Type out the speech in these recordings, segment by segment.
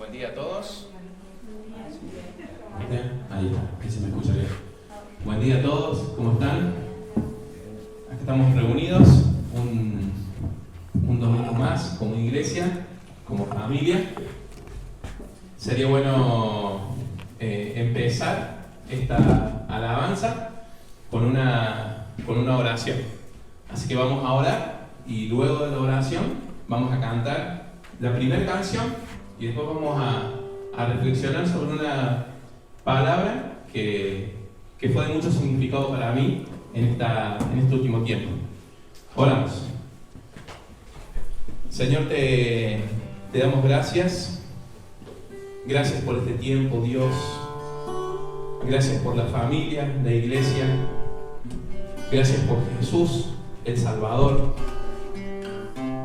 Buen día a todos. Ahí está, que se me escucha bien. Buen día a todos, ¿cómo están? Aquí estamos reunidos un domingo más como iglesia, como familia. Sería bueno empezar esta alabanza con una oración. Así que vamos a orar y luego de la oración vamos a cantar la primera canción y después vamos a reflexionar sobre una palabra que fue de mucho significado para mí en este último tiempo. Oramos. Señor, te damos gracias. Gracias por este tiempo, Dios. Gracias por la familia, la iglesia. Gracias por Jesús, el Salvador.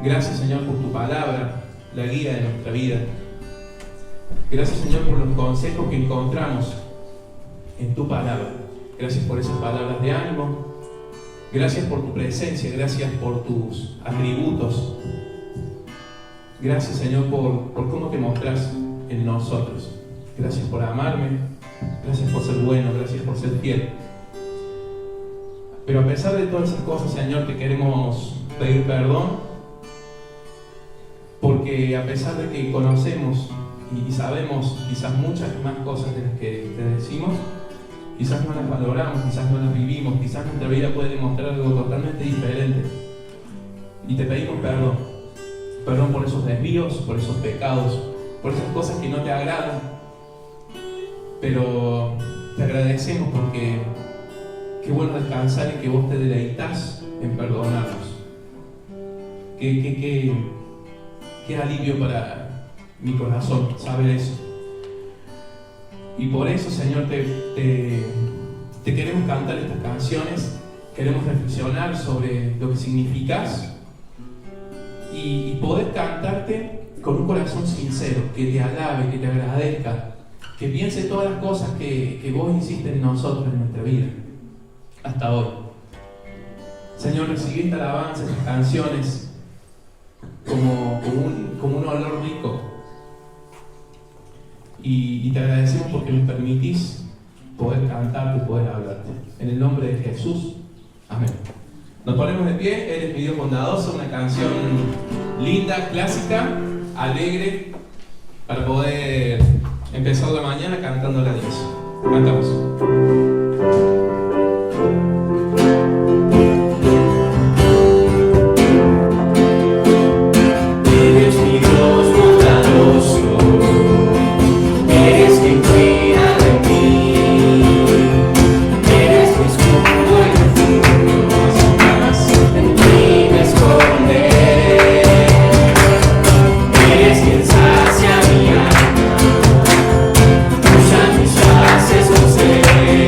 Gracias, Señor, por tu palabra, la guía de nuestra vida. Gracias, Señor, por los consejos que encontramos en tu palabra. Gracias por esas palabras de ánimo. Gracias por tu presencia. Gracias por tus atributos. Gracias, Señor, por cómo te mostrás en nosotros. Gracias por amarme. Gracias por ser bueno. Gracias por ser fiel. Pero a pesar de todas esas cosas, Señor, te queremos pedir perdón. Porque a pesar de que conocemos y sabemos quizás muchas más cosas de las que te decimos, quizás no las valoramos, quizás no las vivimos, quizás nuestra vida puede demostrar algo totalmente diferente. Y te pedimos perdón. Perdón por esos desvíos, por esos pecados, por esas cosas que no te agradan. Pero te agradecemos porque qué bueno descansar y que vos te deleitas en perdonarnos. Qué alivio para mi corazón saber eso. Y por eso, Señor, te queremos cantar estas canciones, queremos reflexionar sobre lo que significas y poder cantarte con un corazón sincero, que te alabe, que te agradezca, que piense todas las cosas que vos hiciste en nosotros, en nuestra vida, hasta hoy. Señor, recibí esta alabanza, estas canciones, como un olor rico. Y te agradecemos porque nos permitís poder cantarte y poder hablarte. En el nombre de Jesús. Amén. Nos ponemos de pie. Él es mi Dios bondadoso, una canción linda, clásica, alegre, para poder empezar la mañana cantando a Dios. Cantamos. Sacia mi alma, usa mis frases, no sé.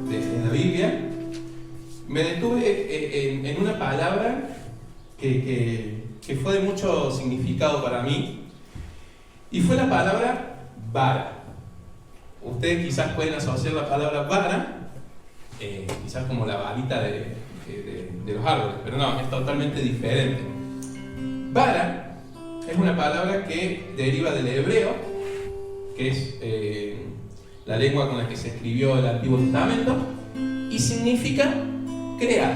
en la Biblia, me detuve en una palabra que fue de mucho significado para mí, y fue la palabra vara. Ustedes quizás pueden asociar la palabra vara, quizás como la varita de los árboles, pero no, es totalmente diferente. Vara es una palabra que deriva del hebreo, que es la lengua con la que se escribió el Antiguo Testamento, y significa crear,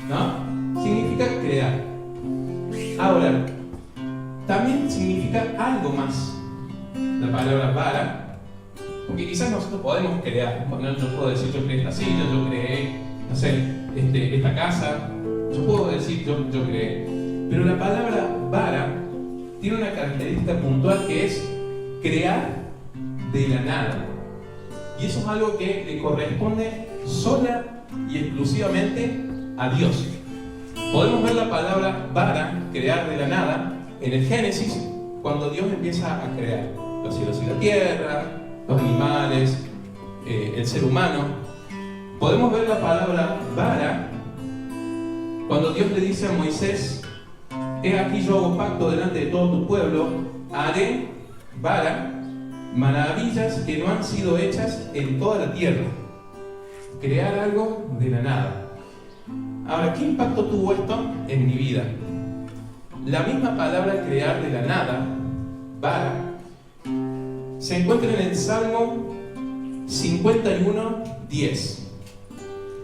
¿no? Significa crear. Ahora, también significa algo más la palabra vara, porque quizás nosotros podemos crear. Bueno, yo puedo decir, yo creé esta silla, yo creé, no sé, esta casa, yo puedo decir, yo creé. Pero la palabra vara tiene una característica puntual, que es crear de la nada. Y eso es algo que le corresponde sola y exclusivamente a Dios. Podemos ver la palabra vara, crear de la nada, en el Génesis, cuando Dios empieza a crear los cielos y la tierra, los animales, el ser humano. Podemos ver la palabra vara cuando Dios le dice a Moisés: he aquí yo hago pacto delante de todo tu pueblo, haré vara, maravillas que no han sido hechas en toda la tierra. Crear algo de la nada. Ahora, ¿qué impacto tuvo esto en mi vida? La misma palabra crear de la nada, vara, se encuentra en el Salmo 51:10.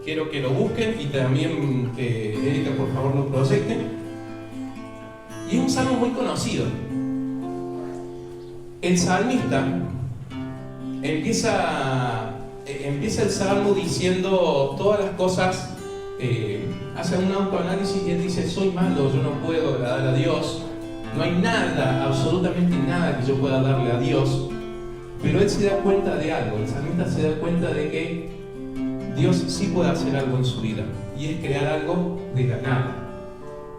Quiero que lo busquen y también que Erika, por favor, lo proyecte. Y es un salmo muy conocido. El salmista empieza el salmo diciendo todas las cosas, hace un autoanálisis y él dice: soy malo, yo no puedo agradar a Dios, no hay nada, absolutamente nada que yo pueda darle a Dios. Pero él se da cuenta de algo, el salmista se da cuenta de que Dios sí puede hacer algo en su vida, y es crear algo de la nada.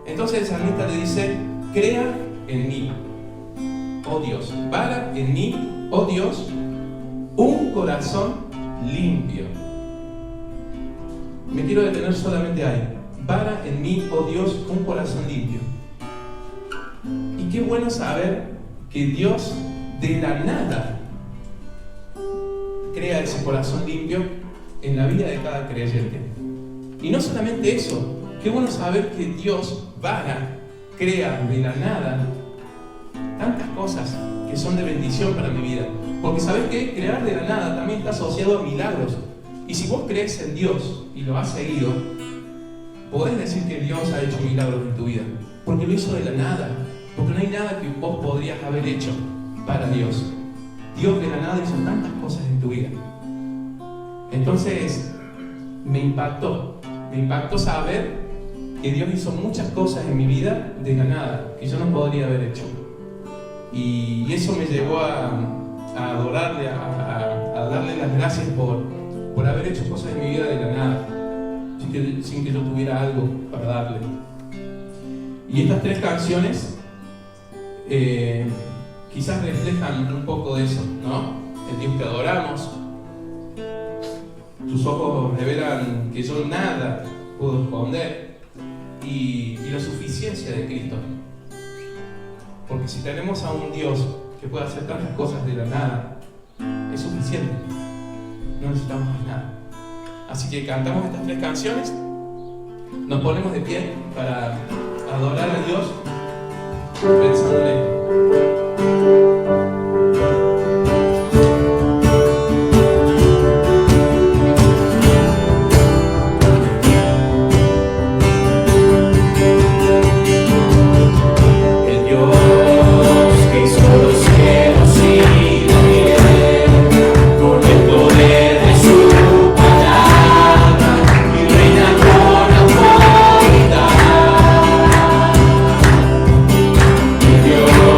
Entonces el salmista le dice: crea en mí, oh Dios, vara en mí, oh Dios, un corazón limpio. Me quiero detener solamente ahí. Vara en mí, oh Dios, un corazón limpio. Y qué bueno saber que Dios de la nada crea ese corazón limpio en la vida de cada creyente. Y no solamente eso, qué bueno saber que Dios vara, crea de la nada tantas cosas que son de bendición para mi vida. Porque sabes que crear de la nada también está asociado a milagros. Y si vos crees en Dios y lo has seguido, podés decir que Dios ha hecho milagros en tu vida, porque lo hizo de la nada, porque no hay nada que vos podrías haber hecho para Dios. Dios de la nada hizo tantas cosas en tu vida. Entonces me impactó saber que Dios hizo muchas cosas en mi vida de la nada, que yo no podría haber hecho. Y eso me llevó a adorarle, a darle las gracias por haber hecho cosas en mi vida de la nada, sin que yo tuviera algo para darle. Y estas tres canciones quizás reflejan un poco de eso, ¿no? El Dios que adoramos. Tus ojos revelan que yo nada puedo esconder, y la suficiencia de Cristo. Porque si tenemos a un Dios que puede hacer tantas cosas de la nada, es suficiente. No necesitamos más nada. Así que cantamos estas tres canciones, nos ponemos de pie para adorar a Dios pensándole. Dios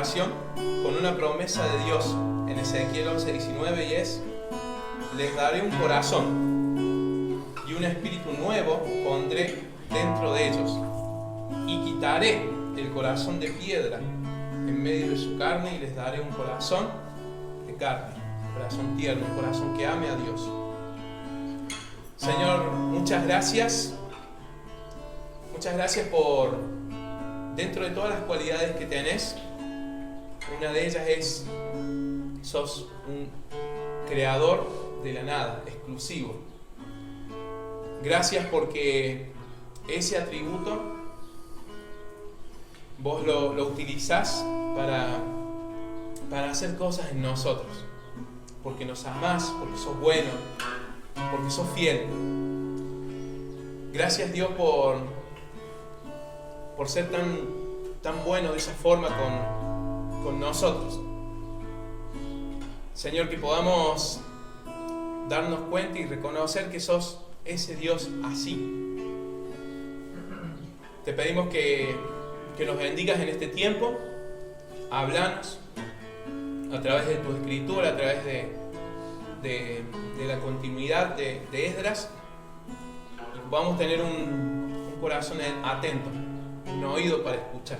oración con una promesa de Dios en Ezequiel 11:19 y es: les daré un corazón y un espíritu nuevo pondré dentro de ellos y quitaré el corazón de piedra en medio de su carne y les daré un corazón de carne, un corazón tierno, un corazón que ame a Dios. Señor, muchas gracias por, dentro de todas las cualidades que tenés, una de ellas es: sos un creador de la nada, exclusivo. Gracias porque ese atributo vos lo utilizás para hacer cosas en nosotros, porque nos amás, porque sos bueno, porque sos fiel. Gracias, Dios, por ser tan bueno de esa forma con nosotros. Señor, que podamos darnos cuenta y reconocer que sos ese Dios así. Te pedimos que nos bendigas en este tiempo. Háblanos a través de tu escritura, a través de la continuidad de Esdras, y vamos a tener un corazón atento, un oído para escuchar.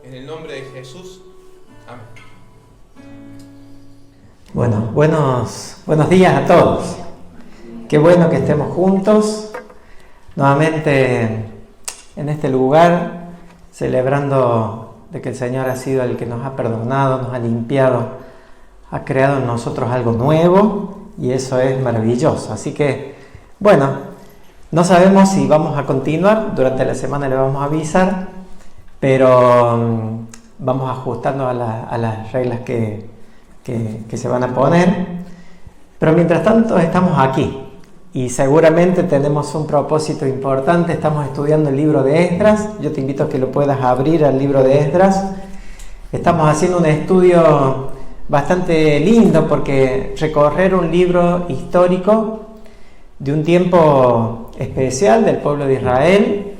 En el nombre de Jesús, amén. Bueno, buenos días a todos. Qué bueno que estemos juntos nuevamente en este lugar, celebrando de que el Señor ha sido el que nos ha perdonado, nos ha limpiado, ha creado en nosotros algo nuevo, y eso es maravilloso. Así que, bueno, no sabemos si vamos a continuar, durante la semana le vamos a avisar, pero vamos ajustando a las reglas que se van a poner. Pero mientras tanto estamos aquí y seguramente tenemos un propósito importante. Estamos estudiando el libro de Esdras. Yo te invito a que lo puedas abrir al libro de Esdras. Estamos haciendo un estudio bastante lindo, porque recorrer un libro histórico de un tiempo especial del pueblo de Israel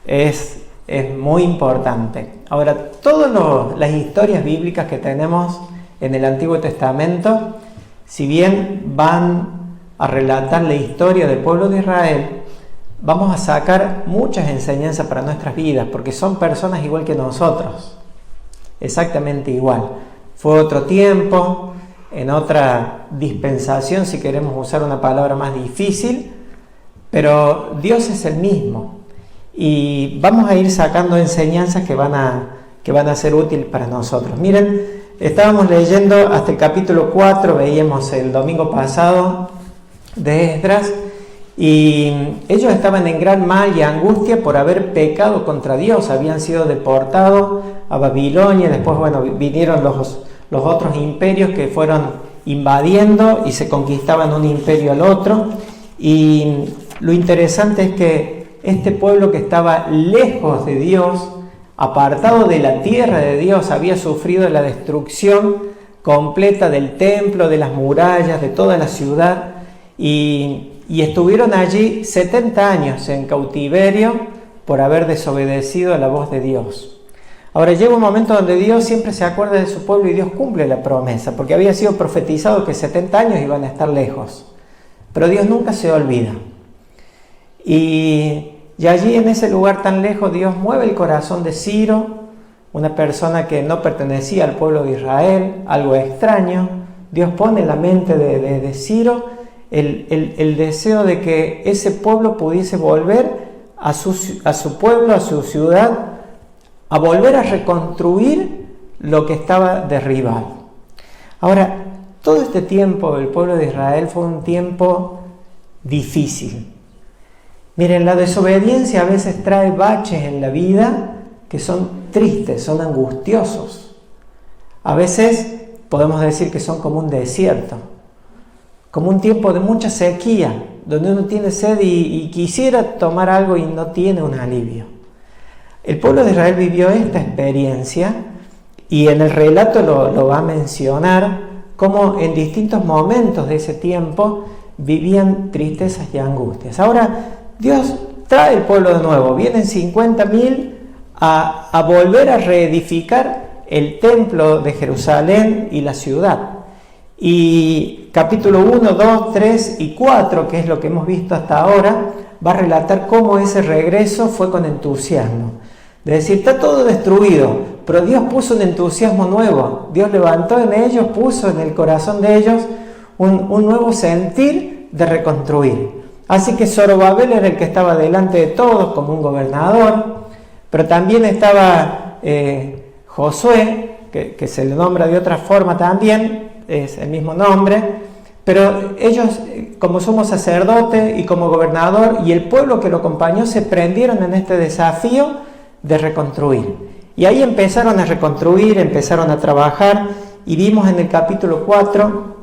es muy importante. Ahora, todas las historias bíblicas que tenemos en el Antiguo Testamento, si bien van a relatar la historia del pueblo de Israel, vamos a sacar muchas enseñanzas para nuestras vidas, porque son personas igual que nosotros, exactamente igual. Fue otro tiempo, en otra dispensación, si queremos usar una palabra más difícil, pero Dios es el mismo, y vamos a ir sacando enseñanzas que van a ser útiles para nosotros. Miren, estábamos leyendo hasta el capítulo 4, veíamos el domingo pasado de Esdras, y ellos estaban en gran mal y angustia por haber pecado contra Dios. Habían sido deportados a Babilonia, después vinieron los otros imperios que fueron invadiendo y se conquistaban un imperio al otro, y lo interesante es que este pueblo que estaba lejos de Dios, apartado de la tierra de Dios, había sufrido la destrucción completa del templo, de las murallas, de toda la ciudad, y estuvieron allí 70 años en cautiverio por haber desobedecido a la voz de Dios. Ahora llega un momento donde Dios siempre se acuerda de su pueblo y Dios cumple la promesa, porque había sido profetizado que 70 años iban a estar lejos, pero Dios nunca se olvida. Y allí, en ese lugar tan lejos, Dios mueve el corazón de Ciro, una persona que no pertenecía al pueblo de Israel, algo extraño. Dios pone en la mente de Ciro el deseo de que ese pueblo pudiese volver a su pueblo, a su ciudad, a volver a reconstruir lo que estaba derribado. Ahora, todo este tiempo del pueblo de Israel fue un tiempo difícil. Miren, la desobediencia a veces trae baches en la vida que son tristes, son angustiosos. A veces podemos decir que son como un desierto, como un tiempo de mucha sequía, donde uno tiene sed y quisiera tomar algo y no tiene un alivio. El pueblo de Israel vivió esta experiencia, y en el relato lo va a mencionar, cómo en distintos momentos de ese tiempo vivían tristezas y angustias. Ahora, Dios trae el pueblo de nuevo, vienen 50.000 a volver a reedificar el templo de Jerusalén y la ciudad. Y capítulo 1, 2, 3 y 4, que es lo que hemos visto hasta ahora, va a relatar cómo ese regreso fue con entusiasmo. Es decir, está todo destruido, pero Dios puso un entusiasmo nuevo. Dios levantó en ellos, puso en el corazón de ellos un nuevo sentir de reconstruir. Así que Zorobabel era el que estaba delante de todos como un gobernador, pero también estaba Josué, que se le nombra de otra forma también, es el mismo nombre, pero ellos como sumo sacerdote y como gobernador y el pueblo que lo acompañó se prendieron en este desafío de reconstruir. Y ahí empezaron a reconstruir, empezaron a trabajar y vimos en el capítulo 4,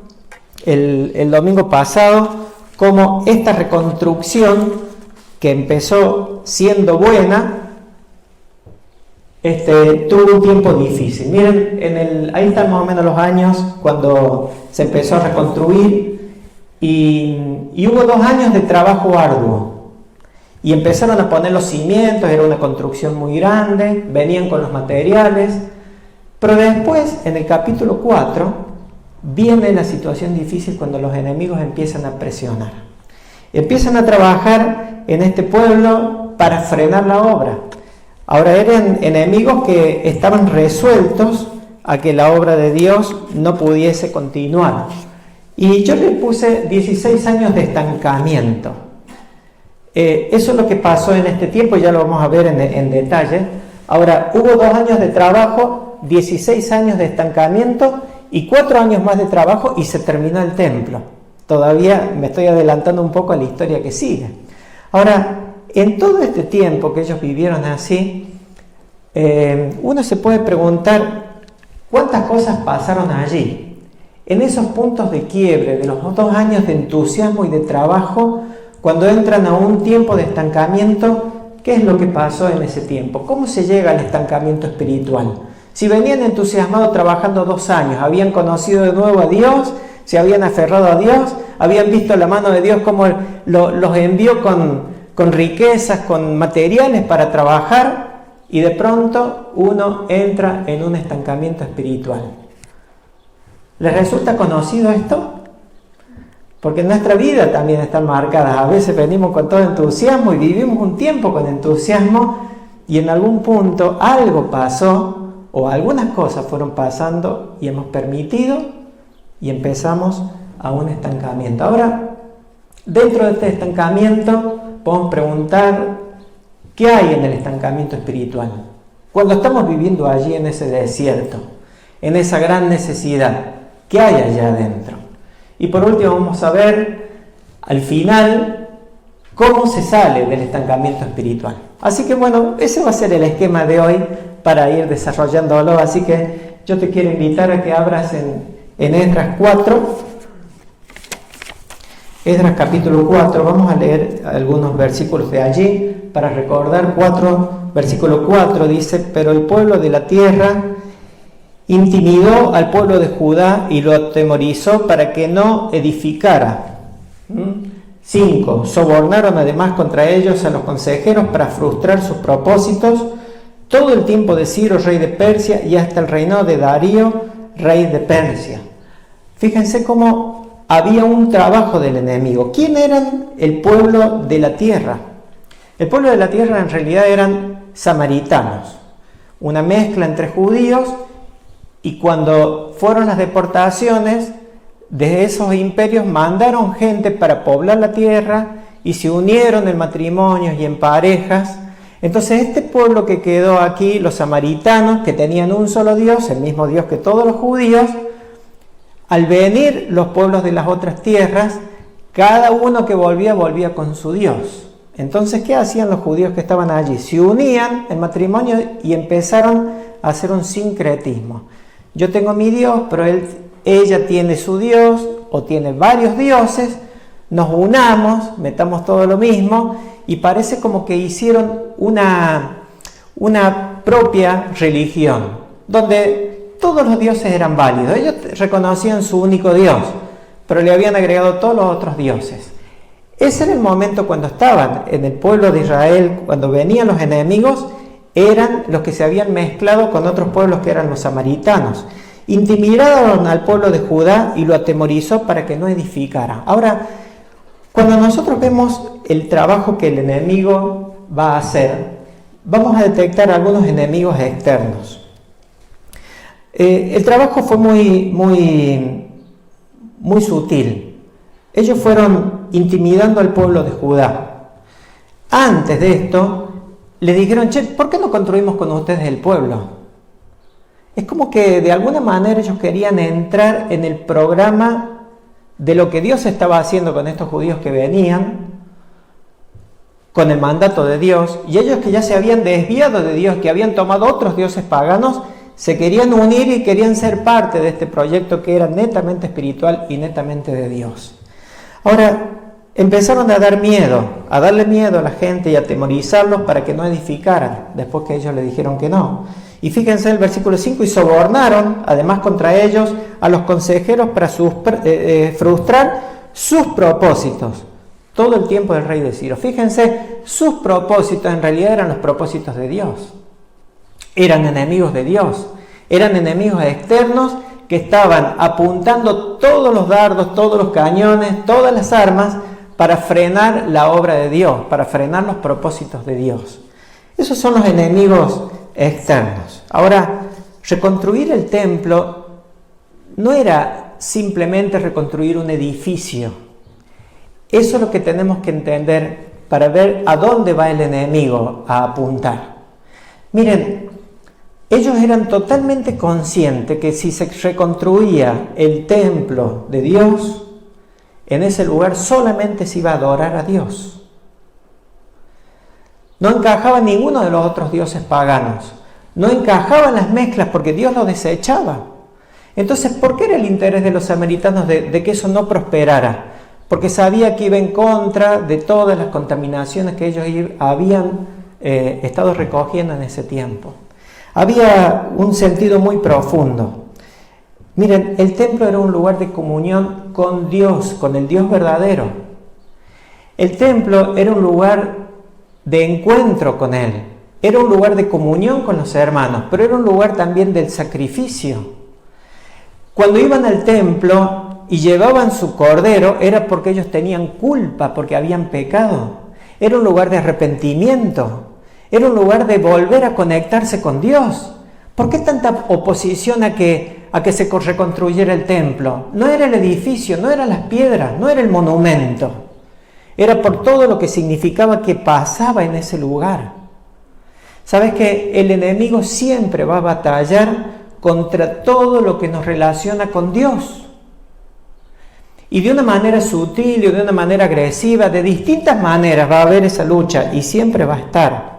el domingo pasado, cómo esta reconstrucción que empezó siendo buena, tuvo un tiempo difícil. Miren, ahí están más o menos los años cuando se empezó a reconstruir y hubo 2 años de trabajo arduo y empezaron a poner los cimientos, era una construcción muy grande, venían con los materiales, pero después en el capítulo 4 viene la situación difícil cuando los enemigos empiezan a presionar, empiezan a trabajar en este pueblo para frenar la obra. Ahora eran enemigos que estaban resueltos a que la obra de Dios no pudiese continuar. Y yo le puse 16 años de estancamiento. Eso es lo que pasó en este tiempo, ya lo vamos a ver en detalle. Ahora, hubo 2 años de trabajo, 16 años de estancamiento y 4 años más de trabajo y se terminó el templo. Todavía me estoy adelantando un poco a la historia que sigue. Ahora, en todo este tiempo que ellos vivieron así, uno se puede preguntar cuántas cosas pasaron allí. En esos puntos de quiebre de los 2 años de entusiasmo y de trabajo, cuando entran a un tiempo de estancamiento, ¿qué es lo que pasó en ese tiempo? ¿Cómo se llega al estancamiento espiritual? Si venían entusiasmados trabajando 2 años, habían conocido de nuevo a Dios, se habían aferrado a Dios, habían visto la mano de Dios como los envió con riquezas, con materiales para trabajar, y de pronto uno entra en un estancamiento espiritual. ¿Les resulta conocido esto? Porque en nuestra vida también están marcadas. A veces venimos con todo entusiasmo y vivimos un tiempo con entusiasmo y en algún punto algo pasó o algunas cosas fueron pasando y hemos permitido y empezamos a un estancamiento. Ahora, dentro de este estancamiento podemos preguntar ¿qué hay en el estancamiento espiritual? Cuando estamos viviendo allí en ese desierto, en esa gran necesidad, ¿qué hay allá adentro? Y por último vamos a ver al final cómo se sale del estancamiento espiritual. Así que bueno, ese va a ser el esquema de hoy para ir desarrollándolo. Así que yo te quiero invitar a que abras en Esdras 4. Esdras capítulo 4, vamos a leer algunos versículos de allí para recordar. Versículo 4 dice: pero el pueblo de la tierra intimidó al pueblo de Judá y lo atemorizó para que no edificara. 5. Sobornaron además contra ellos a los consejeros para frustrar sus propósitos todo el tiempo de Ciro, rey de Persia, y hasta el reinado de Darío, rey de Persia. Fíjense cómo había un trabajo del enemigo. ¿Quién eran el pueblo de la tierra? El pueblo de la tierra en realidad eran samaritanos, una mezcla entre judíos, y cuando fueron las deportaciones de esos imperios mandaron gente para poblar la tierra y se unieron en matrimonios y en parejas. Entonces este pueblo que quedó aquí, los samaritanos, que tenían un solo Dios, el mismo Dios que todos los judíos, al venir los pueblos de las otras tierras, cada uno que volvía con su Dios. Entonces, ¿qué hacían los judíos que estaban allí? Se unían en matrimonio y empezaron a hacer un sincretismo. Yo tengo mi Dios, pero ella tiene su Dios o tiene varios dioses, nos unamos, metamos todo lo mismo y parece como que hicieron una propia religión donde todos los dioses eran válidos. Ellos reconocían su único Dios, pero le habían agregado todos los otros dioses. Ese era el momento cuando estaban en el pueblo de Israel, cuando venían los enemigos, eran los que se habían mezclado con otros pueblos que eran los samaritanos. Intimidaron al pueblo de Judá y lo atemorizó para que no edificara. Ahora, cuando nosotros vemos el trabajo que el enemigo va a hacer, vamos a detectar algunos enemigos externos. El trabajo fue muy sutil. Ellos fueron intimidando al pueblo de Judá. Antes de esto, le dijeron, che, ¿por qué no construimos con ustedes el pueblo? Es como que de alguna manera ellos querían entrar en el programa de lo que Dios estaba haciendo con estos judíos que venían, con el mandato de Dios, y ellos que ya se habían desviado de Dios, que habían tomado otros dioses paganos, se querían unir y querían ser parte de este proyecto que era netamente espiritual y netamente de Dios. Ahora, empezaron a darle miedo a la gente y a atemorizarlos para que no edificaran, después que ellos le dijeron que no. Y fíjense el versículo 5, y sobornaron, además contra ellos, a los consejeros para frustrar sus propósitos. Todo el tiempo del rey de Ciro. Fíjense, sus propósitos en realidad eran los propósitos de Dios. Eran enemigos de Dios. Eran enemigos externos que estaban apuntando todos los dardos, todos los cañones, todas las armas para frenar la obra de Dios, para frenar los propósitos de Dios. Esos son los enemigos externos. Ahora, reconstruir el templo no era simplemente reconstruir un edificio. Eso es lo que tenemos que entender para ver a dónde va el enemigo a apuntar. Miren, ellos eran totalmente conscientes que si se reconstruía el templo de Dios, en ese lugar solamente se iba a adorar a Dios. No encajaba ninguno de los otros dioses paganos. No encajaban las mezclas porque Dios los desechaba. Entonces, ¿por qué era el interés de los samaritanos de que eso no prosperara? Porque sabía que iba en contra de todas las contaminaciones que ellos habían estado recogiendo en ese tiempo. Había un sentido muy profundo. Miren, el templo era un lugar de comunión con Dios, con el Dios verdadero. El templo era un lugar de encuentro con Él. Era un lugar de comunión con los hermanos, pero era un lugar también del sacrificio. Cuando iban al templo y llevaban su cordero, era porque ellos tenían culpa, porque habían pecado. Era un lugar de arrepentimiento. Era un lugar de volver a conectarse con Dios. ¿Por qué tanta oposición a que se reconstruyera el templo? No era el edificio, no eran las piedras, no era el monumento. Era por todo lo que significaba que pasaba en ese lugar. ¿Sabes que el enemigo siempre va a batallar contra todo lo que nos relaciona con Dios? Y de una manera sutil y de una manera agresiva, de distintas maneras va a haber esa lucha y siempre va a estar.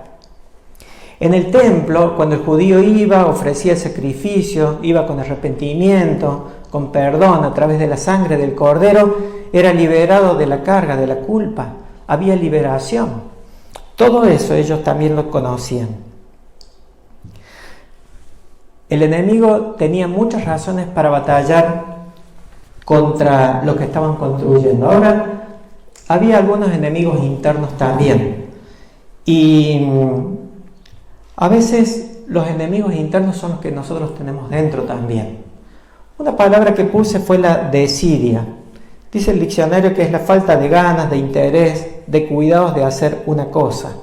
En el templo, cuando el judío iba, ofrecía el sacrificio, iba con arrepentimiento, con perdón a través de la sangre del cordero, era liberado de la carga, de la culpa. Había liberación. Todo eso ellos también lo conocían. El enemigo tenía muchas razones para batallar contra lo que estaban construyendo. Ahora, había algunos enemigos internos también. Y a veces los enemigos internos son los que nosotros tenemos dentro también. Una palabra que puse fue la desidia. Dice el diccionario que es la falta de ganas, de interés, de cuidados de hacer una cosa.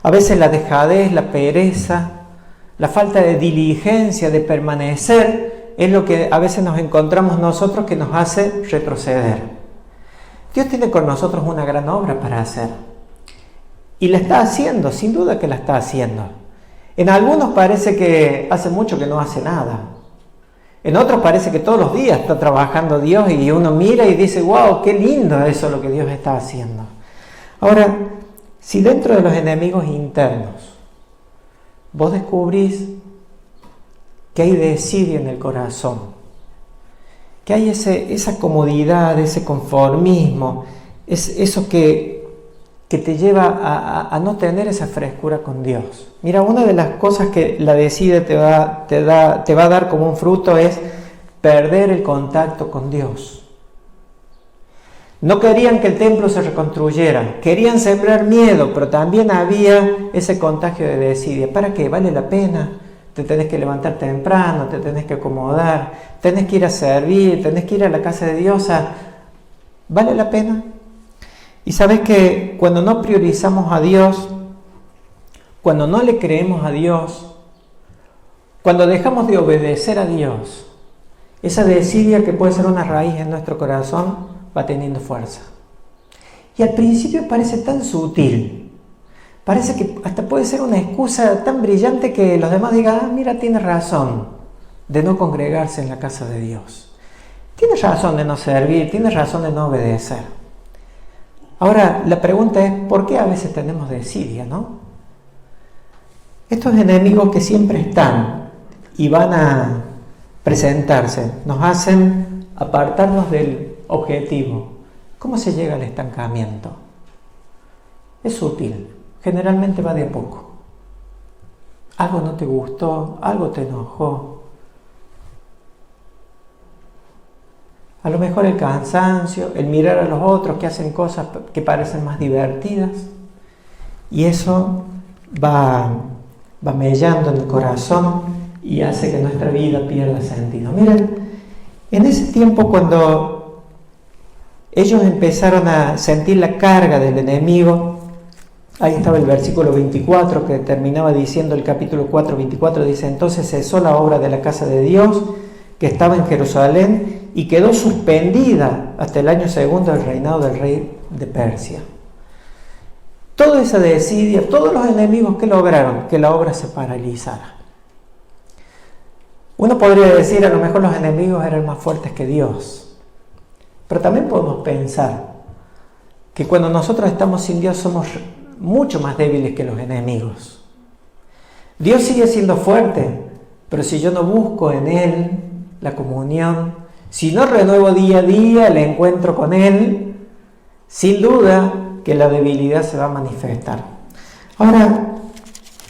A veces la dejadez, la pereza, la falta de diligencia, de permanecer, es lo que a veces nos encontramos nosotros que nos hace retroceder. Dios tiene con nosotros una gran obra para hacer. Y la está haciendo, sin duda que la está haciendo. En algunos parece que hace mucho que no hace nada. En otros parece que todos los días está trabajando Dios y uno mira y dice, wow, qué lindo eso lo que Dios está haciendo. Ahora, si dentro de los enemigos internos vos descubrís que hay desidia en el corazón, que hay esa comodidad, ese conformismo, eso que te lleva a no tener esa frescura con Dios. Mira, una de las cosas que la desidia te va a dar como un fruto es perder el contacto con Dios. No querían que el templo se reconstruyera, querían sembrar miedo, pero también había ese contagio de desidia. ¿Para qué? ¿Vale la pena? Te tenés que levantar temprano, te tenés que acomodar, tenés que ir a servir, tenés que ir a la casa de Dios. ¿Vale la pena? Y sabes que cuando no priorizamos a Dios, cuando no le creemos a Dios, cuando dejamos de obedecer a Dios, esa desidia que puede ser una raíz en nuestro corazón va teniendo fuerza. Y al principio parece tan sutil, parece que hasta puede ser una excusa tan brillante que los demás digan, mira, tiene razón de no congregarse en la casa de Dios. Tiene razón de no servir, tiene razón de no obedecer. Ahora, la pregunta es, ¿por qué a veces tenemos desidia, no? Estos enemigos que siempre están y van a presentarse, nos hacen apartarnos del objetivo. ¿Cómo se llega al estancamiento? Es sutil, generalmente va de a poco. Algo no te gustó, algo te enojó. A lo mejor el cansancio, el mirar a los otros que hacen cosas que parecen más divertidas. Y eso va mellando en el corazón y hace que nuestra vida pierda sentido. Miren, en ese tiempo cuando ellos empezaron a sentir la carga del enemigo, ahí estaba el versículo 24 que terminaba diciendo el capítulo 4, 24, dice, entonces cesó la obra de la casa de Dios que estaba en Jerusalén y quedó suspendida hasta el año segundo del reinado del rey de Persia. Toda esa desidia, todos los enemigos que lograron que la obra se paralizara. Uno podría decir, a lo mejor los enemigos eran más fuertes que Dios. Pero también podemos pensar que cuando nosotros estamos sin Dios somos mucho más débiles que los enemigos. Dios sigue siendo fuerte, pero si yo no busco en Él la comunión, si no renuevo día a día el encuentro con Él, sin duda que la debilidad se va a manifestar. Ahora,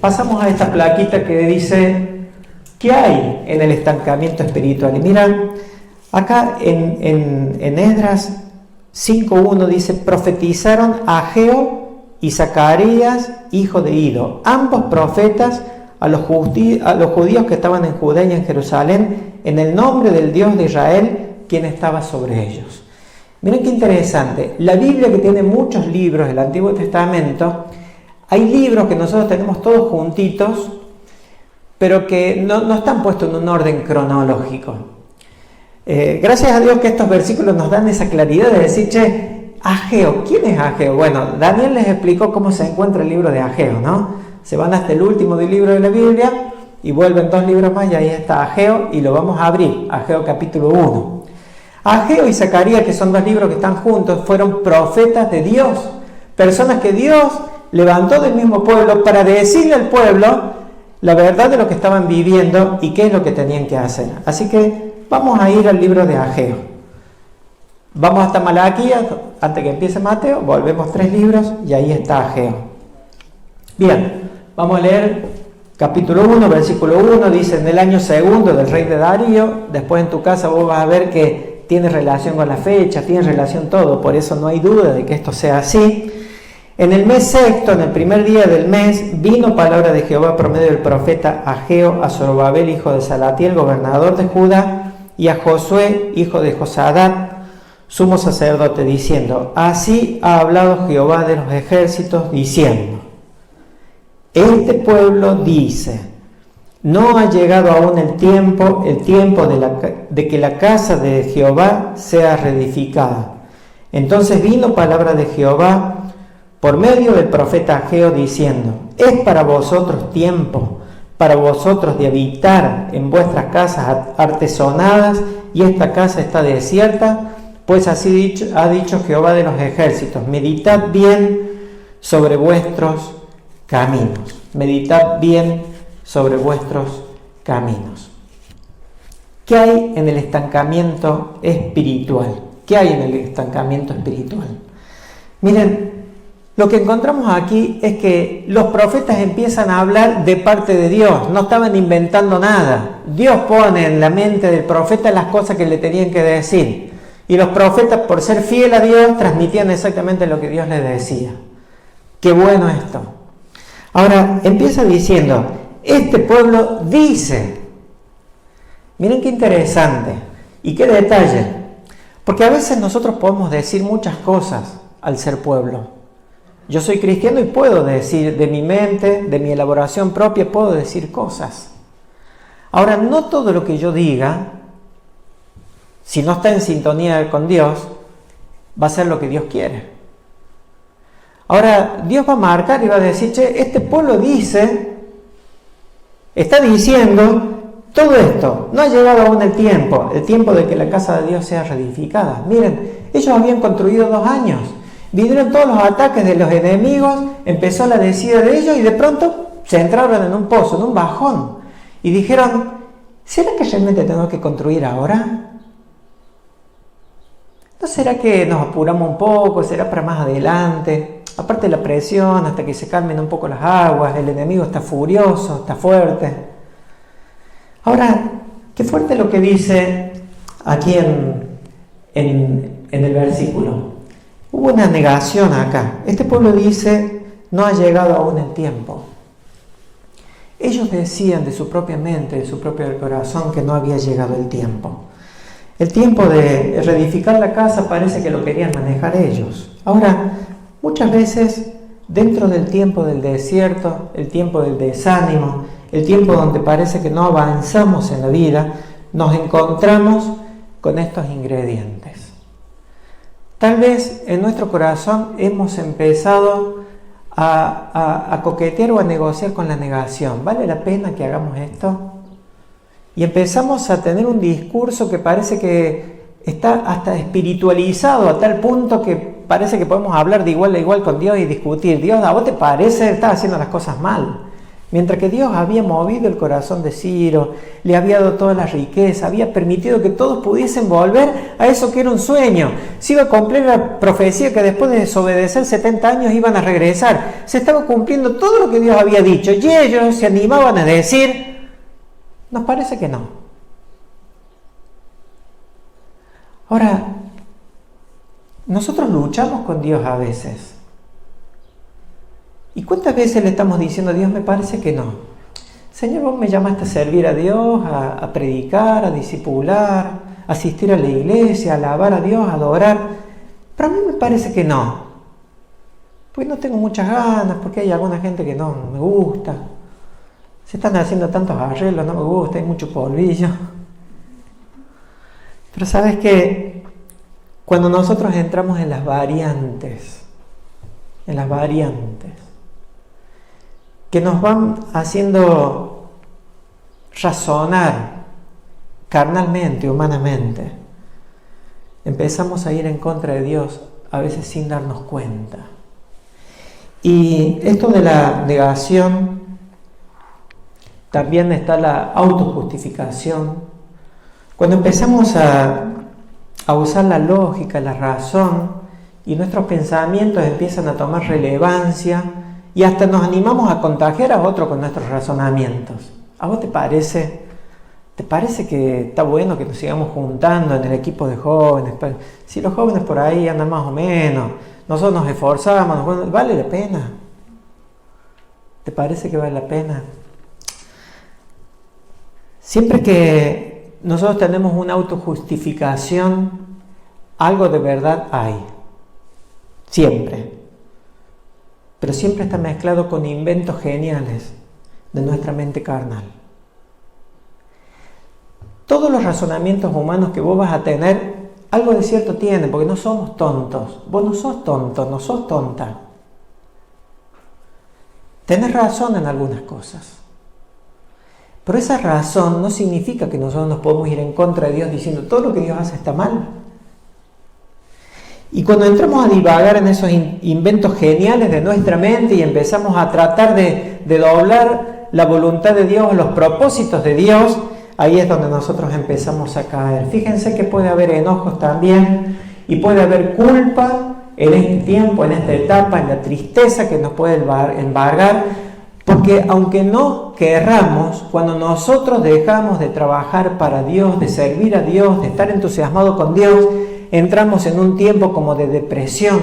pasamos a esta plaquita que dice, ¿qué hay en el estancamiento espiritual? Y mira, acá en Esdras 5.1 dice, profetizaron Ageo y Zacarías, hijo de Ido, ambos profetas a los judíos que estaban en Judea y en Jerusalén, en el nombre del Dios de Israel, quien estaba sobre ellos. Miren qué interesante, la Biblia, que tiene muchos libros del Antiguo Testamento, hay libros que nosotros tenemos todos juntitos, pero que no están puestos en un orden cronológico. Gracias a Dios que estos versículos nos dan esa claridad de decir, che, Ageo, ¿quién es Ageo? Bueno, Daniel les explicó cómo se encuentra el libro de Ageo, ¿no? Se van hasta el último del libro de la Biblia y vuelven 2 libros más y ahí está Ageo y lo vamos a abrir, Ageo capítulo 1. Ageo y Zacarías, que son 2 libros que están juntos, fueron profetas de Dios, personas que Dios levantó del mismo pueblo para decirle al pueblo la verdad de lo que estaban viviendo y qué es lo que tenían que hacer. Así que vamos a ir al libro de Ageo. Vamos hasta Malaquías, antes que empiece Mateo, volvemos 3 libros y ahí está Ageo. Bien, vamos a leer capítulo 1, versículo 1, dice, en el año segundo del rey de Darío. Después en tu casa vos vas a ver que tiene relación con la fecha, tiene relación todo, por eso no hay duda de que esto sea así. En el mes sexto, en el primer día del mes, vino palabra de Jehová por medio del profeta Ageo a Zorobabel, hijo de Salatiel, gobernador de Judá, y a Josué, hijo de Josadat, sumo sacerdote, diciendo, así ha hablado Jehová de los ejércitos, diciendo, este pueblo dice, no ha llegado aún el tiempo de que la casa de Jehová sea reedificada. Entonces vino palabra de Jehová por medio del profeta Ageo, diciendo, es para vosotros tiempo, para vosotros de habitar en vuestras casas artesonadas, y esta casa está desierta, pues así ha dicho Jehová de los ejércitos, meditad bien sobre vuestros caminos, meditad bien sobre vuestros caminos. ¿Qué hay en el estancamiento espiritual? ¿Qué hay en el estancamiento espiritual? Miren, lo que encontramos aquí es que los profetas empiezan a hablar de parte de Dios, no estaban inventando nada. Dios pone en la mente del profeta las cosas que le tenían que decir. Y los profetas, por ser fiel a Dios, transmitían exactamente lo que Dios les decía. Qué bueno esto. Ahora, empieza diciendo, este pueblo dice. Miren qué interesante y qué detalle. Porque a veces nosotros podemos decir muchas cosas al ser pueblo. Yo soy cristiano y puedo decir de mi mente, de mi elaboración propia, puedo decir cosas. Ahora, no todo lo que yo diga, si no está en sintonía con Dios, va a ser lo que Dios quiere. Ahora, Dios va a marcar y va a decir, che, este pueblo está diciendo todo esto. No ha llegado aún el tiempo de que la casa de Dios sea reedificada. Miren, ellos habían construido 2 años. Vinieron todos los ataques de los enemigos, empezó la decida de ellos y de pronto se entraron en un pozo, en un bajón. Y dijeron, ¿será que realmente tenemos que construir ahora? ¿No será que nos apuramos un poco? ¿Será para más adelante? Aparte de la presión, hasta que se calmen un poco las aguas, el enemigo está furioso, está fuerte. Ahora, qué fuerte lo que dice aquí en el versículo. Hubo una negación acá. Este pueblo dice, no ha llegado aún el tiempo. Ellos decían de su propia mente, de su propio corazón, que no había llegado el tiempo. El tiempo de reedificar la casa parece que lo querían manejar ellos. Ahora, muchas veces, dentro del tiempo del desierto, el tiempo del desánimo, el tiempo donde parece que no avanzamos en la vida, nos encontramos con estos ingredientes. Tal vez en nuestro corazón hemos empezado a coquetear o a negociar con la negación. ¿Vale la pena que hagamos esto? Y empezamos a tener un discurso que parece que está hasta espiritualizado a tal punto que parece que podemos hablar de igual a igual con Dios y discutir. Dios, ¿a vos te parece que estás haciendo las cosas mal? Mientras que Dios había movido el corazón de Ciro, le había dado toda la riqueza, había permitido que todos pudiesen volver a eso que era un sueño. Se iba a cumplir la profecía que después de desobedecer 70 años iban a regresar. Se estaba cumpliendo todo lo que Dios había dicho y ellos se animaban a decir, nos parece que no. Ahora, nosotros luchamos con Dios a veces. ¿Y cuántas veces le estamos diciendo a Dios, me parece que no? Señor, vos me llamaste a servir a Dios, a predicar, a discipular, a asistir a la iglesia, a alabar a Dios, a adorar. Pero a mí me parece que no. Porque no tengo muchas ganas, porque hay alguna gente que no me gusta. Se están haciendo tantos arreglos, no me gusta, hay mucho polvillo. Pero sabes que cuando nosotros entramos en las variantes, que nos van haciendo razonar carnalmente, humanamente, empezamos a ir en contra de Dios, a veces sin darnos cuenta. Y esto de la negación, también está la autojustificación. Cuando empezamos a usar la lógica, la razón, y nuestros pensamientos empiezan a tomar relevancia, y hasta nos animamos a contagiar a otro con nuestros razonamientos. ¿A vos te parece que está bueno que nos sigamos juntando en el equipo de jóvenes? Si los jóvenes por ahí andan más o menos, nosotros nos esforzamos, ¿vale la pena? ¿Te parece que vale la pena? Siempre que nosotros tenemos una autojustificación, algo de verdad hay. Siempre. Pero siempre está mezclado con inventos geniales de nuestra mente carnal. Todos los razonamientos humanos que vos vas a tener, algo de cierto tienen, porque no somos tontos. Vos no sos tonto, no sos tonta. Tenés razón en algunas cosas. Pero esa razón no significa que nosotros nos podemos ir en contra de Dios diciendo todo lo que Dios hace está mal. Y cuando entramos a divagar en esos inventos geniales de nuestra mente y empezamos a tratar de doblar la voluntad de Dios, los propósitos de Dios, ahí es donde nosotros empezamos a caer. Fíjense que puede haber enojos también y puede haber culpa en este tiempo, en esta etapa, en la tristeza que nos puede embargar, porque aunque no querramos, cuando nosotros dejamos de trabajar para Dios, de servir a Dios, de estar entusiasmados con Dios, entramos en un tiempo como de depresión,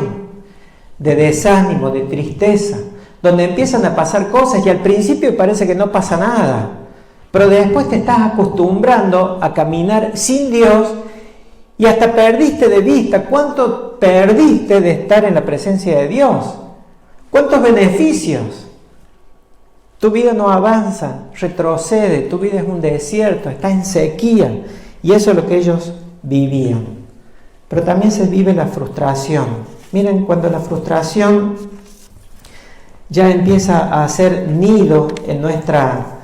de desánimo, de tristeza, donde empiezan a pasar cosas y al principio parece que no pasa nada, pero después te estás acostumbrando a caminar sin Dios y hasta perdiste de vista cuánto perdiste de estar en la presencia de Dios, cuántos beneficios. Tu vida no avanza, retrocede, tu vida es un desierto, está en sequía. Y eso es lo que ellos vivían. Pero también se vive la frustración. Miren, cuando la frustración ya empieza a hacer nido en nuestra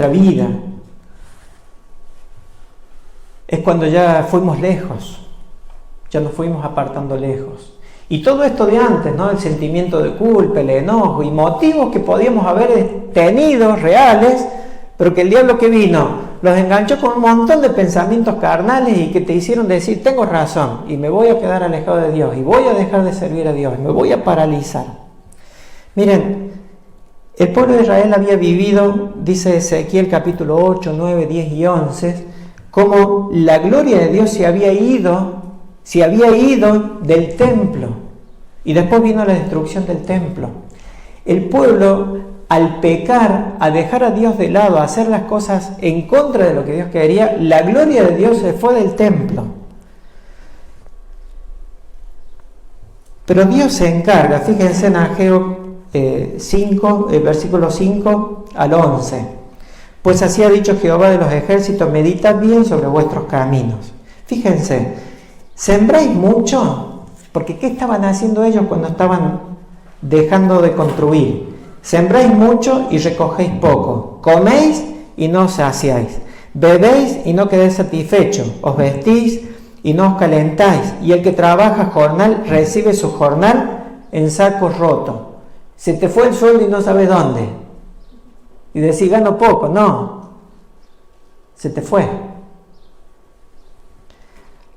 vida, es cuando ya fuimos lejos, ya nos fuimos apartando lejos. Y todo esto de antes, ¿no? El sentimiento de culpa, el enojo y motivos que podíamos haber tenido reales, pero que el diablo que vino los enganchó con un montón de pensamientos carnales y que te hicieron decir, tengo razón y me voy a quedar alejado de Dios y voy a dejar de servir a Dios y me voy a paralizar. Miren, el pueblo de Israel había vivido, dice Ezequiel capítulo 8, 9, 10 y 11, como la gloria de Dios se había ido del templo y después vino la destrucción del templo. El pueblo, al pecar, a dejar a Dios de lado, a hacer las cosas en contra de lo que Dios quería, la gloria de Dios se fue del templo. Pero Dios se encarga, fíjense en Ageo 5, versículo 5 al 11. Pues así ha dicho Jehová de los ejércitos, meditad bien sobre vuestros caminos. Fíjense, ¿sembráis mucho? Porque ¿qué estaban haciendo ellos cuando estaban dejando de construir? Sembráis mucho y recogéis poco. Coméis y no os saciáis. Bebéis y no quedéis satisfechos. Os vestís y no os calentáis. Y el que trabaja jornal recibe su jornal en saco roto. Se te fue el sueldo y no sabes dónde. Y decís, gano poco. No. Se te fue.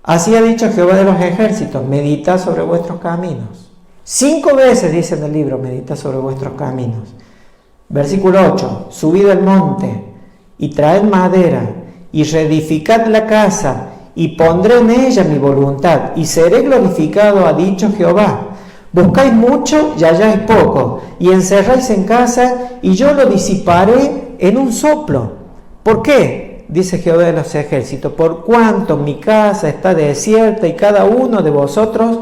Así ha dicho Jehová de los ejércitos, meditad sobre vuestros caminos. 5 veces dice en el libro, meditad sobre vuestros caminos. Versículo 8, subid al monte y traed madera y reedificad la casa y pondré en ella mi voluntad y seré glorificado, ha dicho Jehová. Buscáis mucho y halláis poco y encerráis en casa y yo lo disiparé en un soplo. ¿Por qué? Dice Jehová de los ejércitos, por cuanto mi casa está desierta y cada uno de vosotros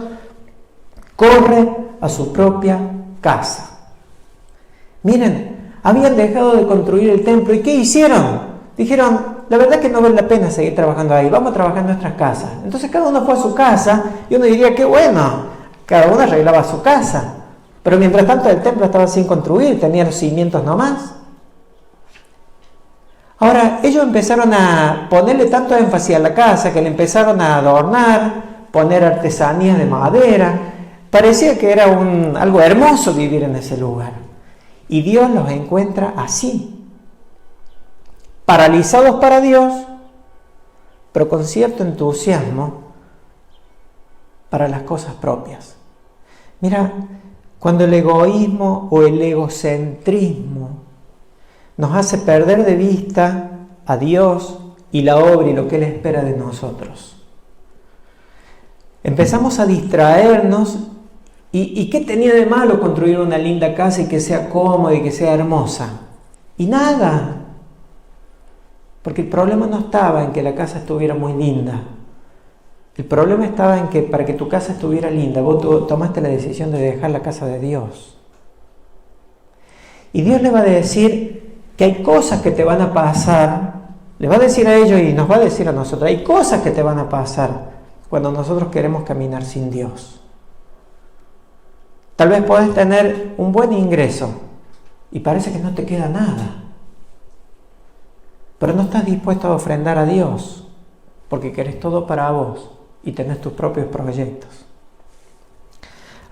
corre a su propia casa. Miren, habían dejado de construir el templo y ¿qué hicieron? Dijeron, la verdad que no vale la pena seguir trabajando ahí, vamos a trabajar en nuestras casas. Entonces cada uno fue a su casa y uno diría, qué bueno, cada uno arreglaba su casa. Pero mientras tanto el templo estaba sin construir, tenía los cimientos nomás. Ahora, ellos empezaron a ponerle tanto énfasis a la casa que le empezaron a adornar, poner artesanías de madera. Parecía que era algo hermoso vivir en ese lugar. Y Dios los encuentra así, paralizados para Dios, pero con cierto entusiasmo para las cosas propias. Mira, cuando el egoísmo o el egocentrismo nos hace perder de vista a Dios y la obra y lo que Él espera de nosotros. Empezamos a distraernos y ¿qué tenía de malo construir una linda casa y que sea cómoda y que sea hermosa? Y nada, porque el problema no estaba en que la casa estuviera muy linda. El problema estaba en que para que tu casa estuviera linda, vos tomaste la decisión de dejar la casa de Dios. Y Dios le va a decir que hay cosas que te van a pasar, le va a decir a ellos y nos va a decir a nosotros, hay cosas que te van a pasar cuando nosotros queremos caminar sin Dios. Tal vez podés tener un buen ingreso y parece que no te queda nada, pero no estás dispuesto a ofrendar a Dios porque querés todo para vos y tenés tus propios proyectos.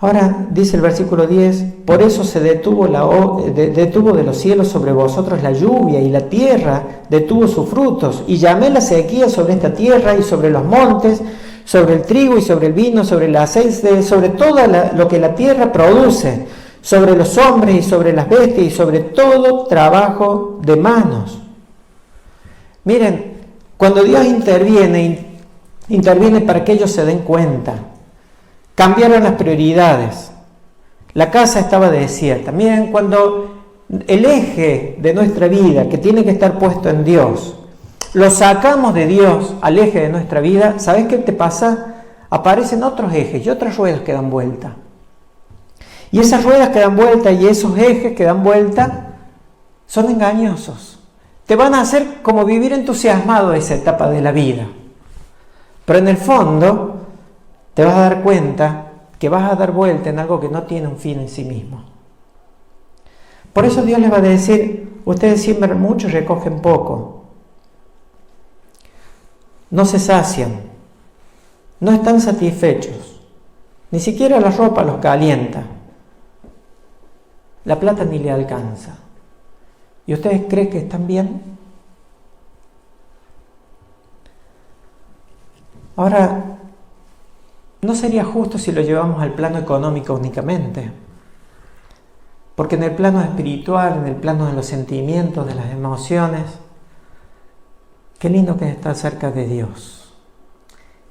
Ahora dice el versículo 10, por eso se detuvo de los cielos sobre vosotros la lluvia y la tierra detuvo sus frutos y llamé la sequía sobre esta tierra y sobre los montes, sobre el trigo y sobre el vino, sobre el aceite, sobre todo lo que la tierra produce, sobre los hombres y sobre las bestias y sobre todo trabajo de manos. Miren, cuando Dios interviene Interviene para que ellos se den cuenta. Cambiaron las prioridades. La casa estaba desierta. Miren, cuando el eje de nuestra vida, que tiene que estar puesto en Dios, lo sacamos de Dios al eje de nuestra vida, ¿sabes qué te pasa? Aparecen otros ejes y otras ruedas que dan vuelta. Y esas ruedas que dan vuelta y esos ejes que dan vuelta son engañosos. Te van a hacer como vivir entusiasmado esa etapa de la vida. Pero en el fondo te vas a dar cuenta que vas a dar vuelta en algo que no tiene un fin en sí mismo. Por eso Dios les va a decir, ustedes siembran mucho y recogen poco. No se sacian, no están satisfechos, ni siquiera la ropa los calienta. La plata ni le alcanza. ¿Y ustedes creen que están bien? Ahora, no sería justo si lo llevamos al plano económico únicamente. Porque en el plano espiritual, en el plano de los sentimientos, de las emociones, qué lindo que es estar cerca de Dios.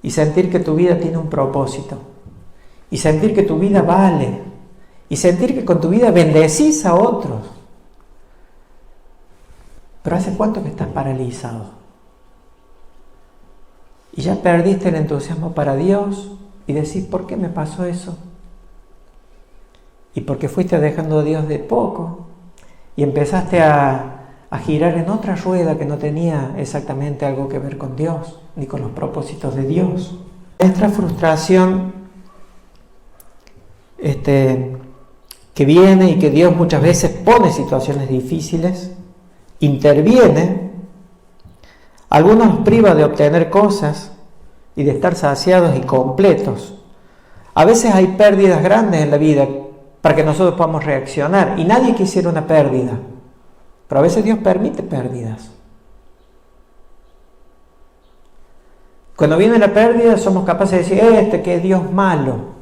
Y sentir que tu vida tiene un propósito. Y sentir que tu vida vale. Y sentir que con tu vida bendecís a otros. Pero ¿hace cuánto que estás paralizado? Y ya perdiste el entusiasmo para Dios y decís, ¿por qué me pasó eso? Y porque fuiste dejando a Dios de poco y empezaste a girar en otra rueda que no tenía exactamente algo que ver con Dios, ni con los propósitos de Dios. Nuestra frustración que viene y que Dios muchas veces pone situaciones difíciles, interviene, algunos nos priva de obtener cosas y de estar saciados y completos. A veces hay pérdidas grandes en la vida para que nosotros podamos reaccionar y nadie quisiera una pérdida, pero a veces Dios permite pérdidas. Cuando viene la pérdida somos capaces de decir, que es Dios malo.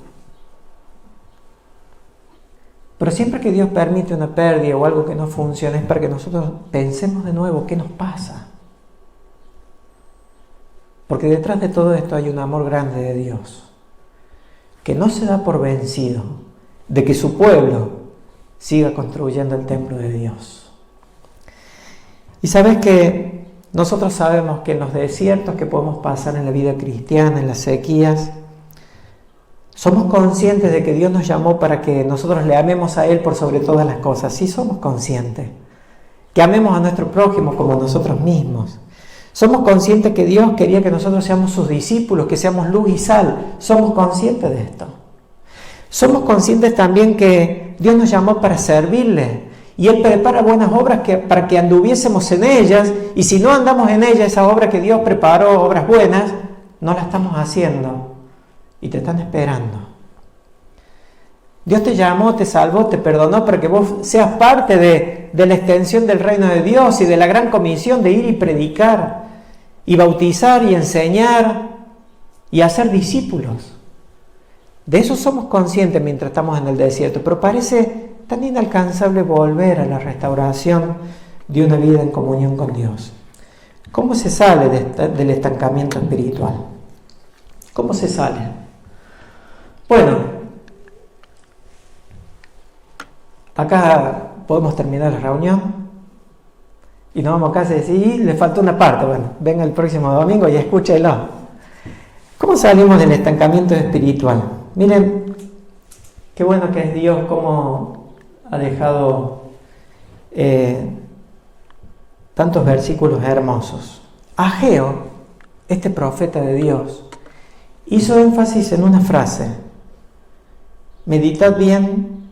Pero siempre que Dios permite una pérdida o algo que no funciona es para que nosotros pensemos de nuevo qué nos pasa. Porque detrás de todo esto hay un amor grande de Dios, que no se da por vencido de que su pueblo siga construyendo el templo de Dios. Y sabes que nosotros sabemos que en los desiertos que podemos pasar en la vida cristiana, en las sequías, somos conscientes de que Dios nos llamó para que nosotros le amemos a Él por sobre todas las cosas. Sí, somos conscientes. Que amemos a nuestro prójimo como a nosotros mismos. Somos conscientes que Dios quería que nosotros seamos sus discípulos, que seamos luz y sal. Somos conscientes de esto. Somos conscientes también que Dios nos llamó para servirle. Y Él prepara buenas obras para que anduviésemos en ellas. Y si no andamos en ellas, esa obra que Dios preparó, obras buenas, no la estamos haciendo. Y te están esperando. Dios te llamó, te salvó, te perdonó para que vos seas parte de la extensión del reino de Dios y de la gran comisión de ir y predicar y bautizar y enseñar y hacer discípulos. De eso somos conscientes mientras estamos en el desierto, pero parece tan inalcanzable volver a la restauración de una vida en comunión con Dios. ¿Cómo se sale del estancamiento espiritual? ¿Cómo se sale? Bueno, acá podemos terminar la reunión y nos vamos a casa y decir, le falta una parte. Bueno, venga el próximo domingo y escúchelo. ¿Cómo salimos del estancamiento espiritual? Miren, qué bueno que es Dios, cómo ha dejado tantos versículos hermosos. Ageo, este profeta de Dios, hizo énfasis en una frase: meditad bien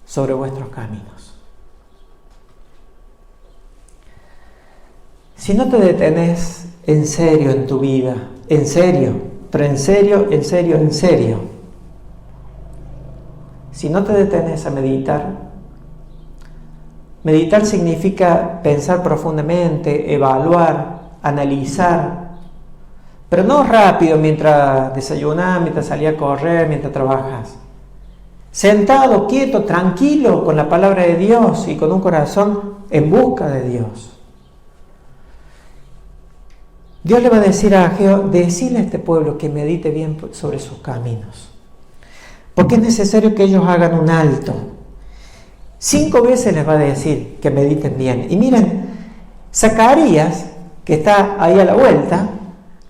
sobre vuestros caminos. Si no te detenés en serio en tu vida, en serio, pero en serio, en serio, en serio, si no te detenés a meditar, meditar significa pensar profundamente, evaluar, analizar, pero no rápido mientras desayunás, mientras salís a correr, mientras trabajas. Sentado, quieto, tranquilo, con la palabra de Dios y con un corazón en busca de Dios. Dios le va a decir a Ageo, decile a este pueblo que medite bien sobre sus caminos. Porque es necesario que ellos hagan un alto. 5 veces les va a decir que mediten bien. Y miren, Zacarías, que está ahí a la vuelta,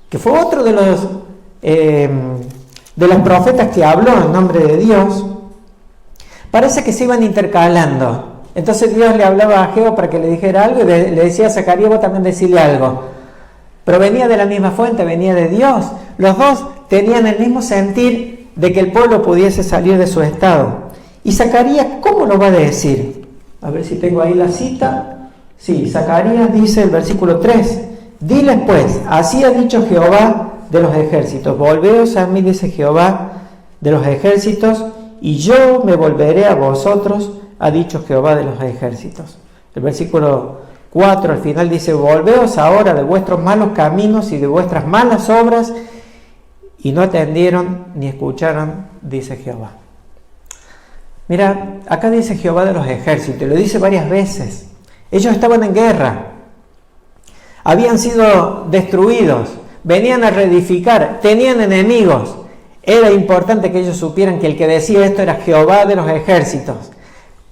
que fue otro de los profetas que habló en nombre de Dios, parece que se iban intercalando. Entonces Dios le hablaba a Ageo para que le dijera algo y le decía a Zacarías, vos también decirle algo. Pero venía de la misma fuente, venía de Dios. Los dos tenían el mismo sentir de que el pueblo pudiese salir de su estado. ¿Y Zacarías cómo lo va a decir? A ver si tengo ahí la cita. Sí, Zacarías dice el versículo 3. Diles pues, así ha dicho Jehová de los ejércitos. Volveos a mí, dice Jehová de los ejércitos, y yo me volveré a vosotros, ha dicho Jehová de los ejércitos. El versículo 4 al final dice, volveos ahora de vuestros malos caminos y de vuestras malas obras, y no atendieron ni escucharon, dice Jehová. Mira, acá dice Jehová de los ejércitos, y lo dice varias veces. Ellos estaban en guerra, habían sido destruidos, venían a reedificar, tenían enemigos. Era importante que ellos supieran que el que decía esto era Jehová de los ejércitos.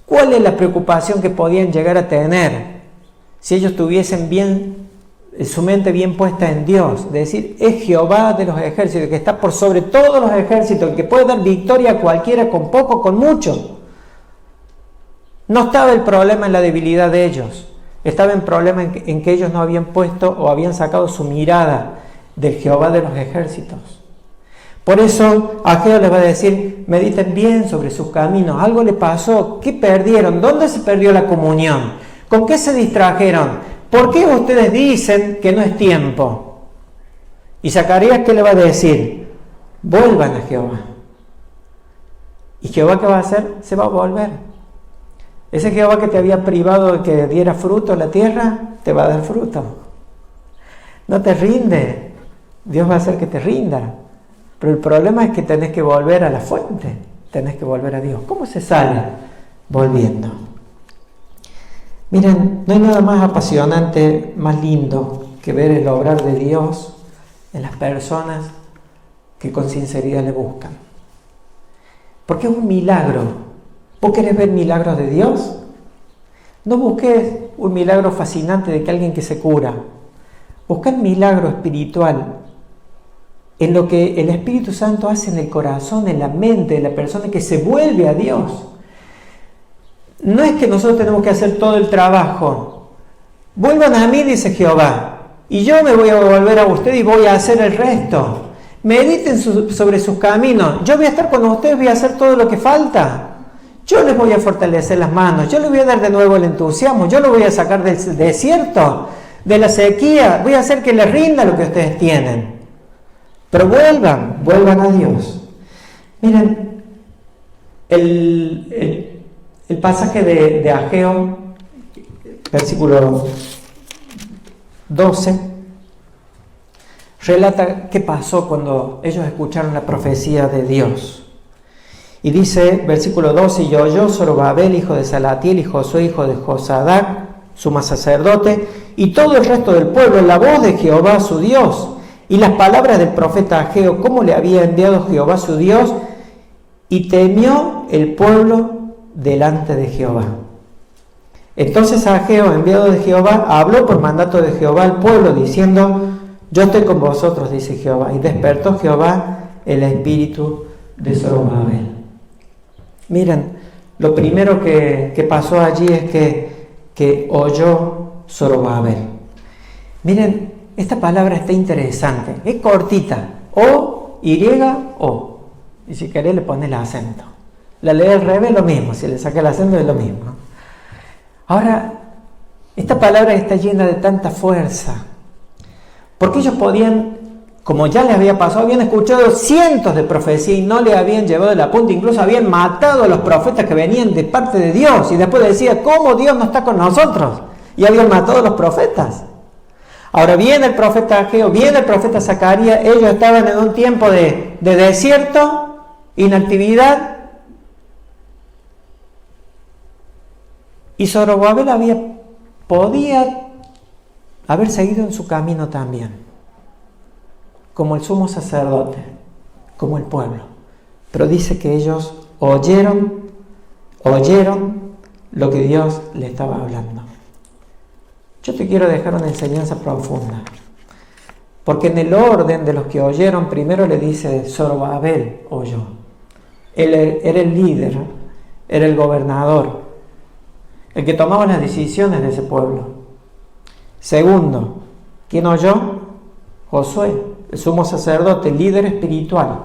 ¿Cuál es la preocupación que podían llegar a tener si ellos tuviesen su mente bien puesta en Dios? De decir, es Jehová de los ejércitos, que está por sobre todos los ejércitos, el que puede dar victoria a cualquiera con poco, con mucho. No estaba el problema en la debilidad de ellos, estaba el problema en que ellos no habían puesto o habían sacado su mirada del Jehová de los ejércitos. Por eso Ageo les va a decir, mediten bien sobre sus caminos. Algo le pasó, ¿qué perdieron? ¿Dónde se perdió la comunión? ¿Con qué se distrajeron? ¿Por qué ustedes dicen que no es tiempo? Y Zacarías, ¿qué le va a decir? Vuelvan a Jehová. ¿Y Jehová qué va a hacer? Se va a volver. Ese Jehová que te había privado de que diera fruto en la tierra, te va a dar fruto. No te rinde. Dios va a hacer que te rinda. Pero el problema es que tenés que volver a la fuente. Tenés que volver a Dios. ¿Cómo se sale? Volviendo. Miren, no hay nada más apasionante, más lindo que ver el obrar de Dios en las personas que con sinceridad le buscan. Porque es un milagro. ¿Vos querés ver milagros de Dios? No busques un milagro fascinante de que alguien que se cura. Busca el milagro espiritual en lo que el Espíritu Santo hace en el corazón, en la mente de la persona que se vuelve a Dios. No es que nosotros tenemos que hacer todo el trabajo. Vuelvan a mí, dice Jehová, y yo me voy a volver a ustedes y voy a hacer el resto. Mediten sobre sus caminos. Yo voy a estar con ustedes, voy a hacer todo lo que falta. Yo les voy a fortalecer las manos, yo les voy a dar de nuevo el entusiasmo, yo los voy a sacar del desierto, de la sequía, voy a hacer que les rinda lo que ustedes tienen. Pero vuelvan a Dios. Miren, el pasaje de Ageo, versículo 12, relata qué pasó cuando ellos escucharon la profecía de Dios. Y dice, versículo 12, y oyó Zorobabel, hijo de Salatiel, y Josué, hijo de Josadac, sumo sacerdote, y todo el resto del pueblo, la voz de Jehová su Dios, y las palabras del profeta Ageo, cómo le había enviado Jehová su Dios, y temió el pueblo delante de Jehová. Entonces Ageo, enviado de Jehová, habló por mandato de Jehová al pueblo, diciendo, yo estoy con vosotros, dice Jehová. Y despertó Jehová el espíritu de Zorobabel. Miren, lo primero que pasó allí es que oyó Zorobabel. Miren, esta palabra está interesante, es cortita, O-Y-O. Y si querés le pones el acento. La ley al revés lo mismo, si le saca el acento es lo mismo. Ahora, esta palabra está llena de tanta fuerza, porque ellos podían, como ya les había pasado, habían escuchado cientos de profecías y no le habían llevado el apunte, incluso habían matado a los profetas que venían de parte de Dios, y después decía, ¿cómo Dios no está con nosotros? Y habían matado a los profetas. Ahora viene el profeta Ageo, viene el profeta Zacarías, ellos estaban en un tiempo de desierto, inactividad, y Zorobabel podía haber seguido en su camino también. como el sumo sacerdote, como el pueblo. Pero dice que ellos oyeron lo que Dios le estaba hablando. Yo te quiero dejar una enseñanza profunda. Porque en el orden de los que oyeron, primero le dice Zorobabel oyó. Él era el líder, era el gobernador, el que tomaba las decisiones de ese pueblo. Segundo, ¿quién oyó? Josué, el sumo sacerdote, el líder espiritual.